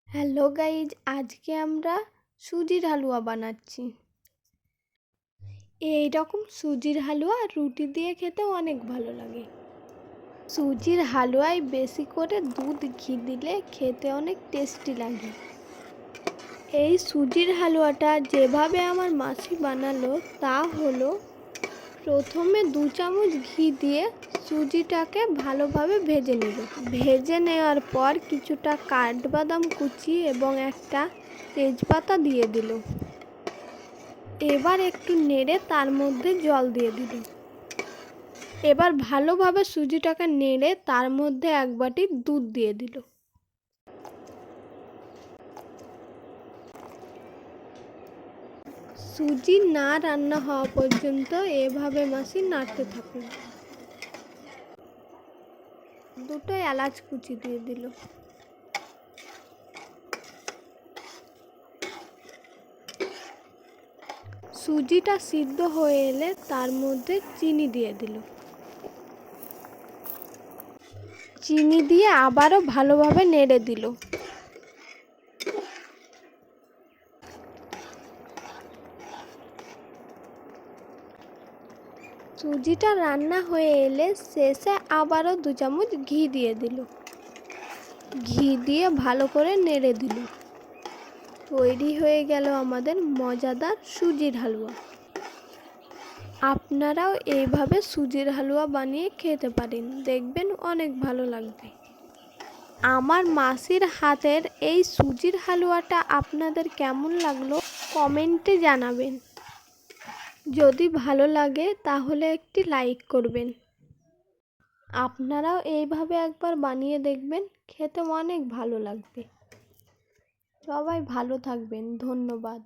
Hello guys, আজকে আমরা সুজির হালুয়া বানাচ্ছি। এই রকম সুজির হালুয়া রুটি দিয়ে খেতে অনেক ভালো লাগে। সুজির হালুয়ায় বেশি করে দুধ ঘি দিলে খেতে অনেক টেস্টি লাগে। এই সুজির হালুয়াটা যেভাবে আমার মাসি বানালো তা হলো, প্রথমে 2 চামচ ঘি দিয়ে সুজিটাকে ভালোভাবে ভেজে নেব। ভেজে নেওয়ার পর কিছুটা কাঠবাদাম কুচি এবং একটা তেজপাতা দিয়ে দিল। এবার একটু নেড়ে তার মধ্যে জল দিয়ে দিল। এবার ভালোভাবে সুজিটাকে নেড়ে তার মধ্যে 1 বাটি দুধ দিয়ে দিল। সুজি না রান্না হওয়া পর্যন্ত এভাবে মাসি নাড়তে থাকুন। 2টো এলাচ কুচি দিয়ে দিল। সুজিটা সিদ্ধ হয়ে এলে তার মধ্যে চিনি দিয়ে দিল। চিনি দিয়ে আবারও ভালোভাবে নেড়ে দিল। সুজিটা রান্না হয়ে এলে শেষে আবারও 2 চামচ ঘি দিয়ে দিল। ঘি দিয়ে ভালো করে নেড়ে দিল। তৈরি হয়ে গেল আমাদের মজাদার সুজির হালুয়া। আপনারাও এইভাবে সুজির হালুয়া বানিয়ে খেতে পারেন, দেখবেন অনেক ভালো লাগবে। আমার মাসির হাতের এই সুজির হালুয়াটা আপনাদের কেমন লাগলো কমেন্টে জানাবেন। যদি ভালো লাগে তাহলে একটি লাইক করবেন। আপনারাও এইভাবে একবার বানিয়ে দেখবেন, খেতে অনেক ভালো লাগবে। সবাই ভালো থাকবেন, ধন্যবাদ।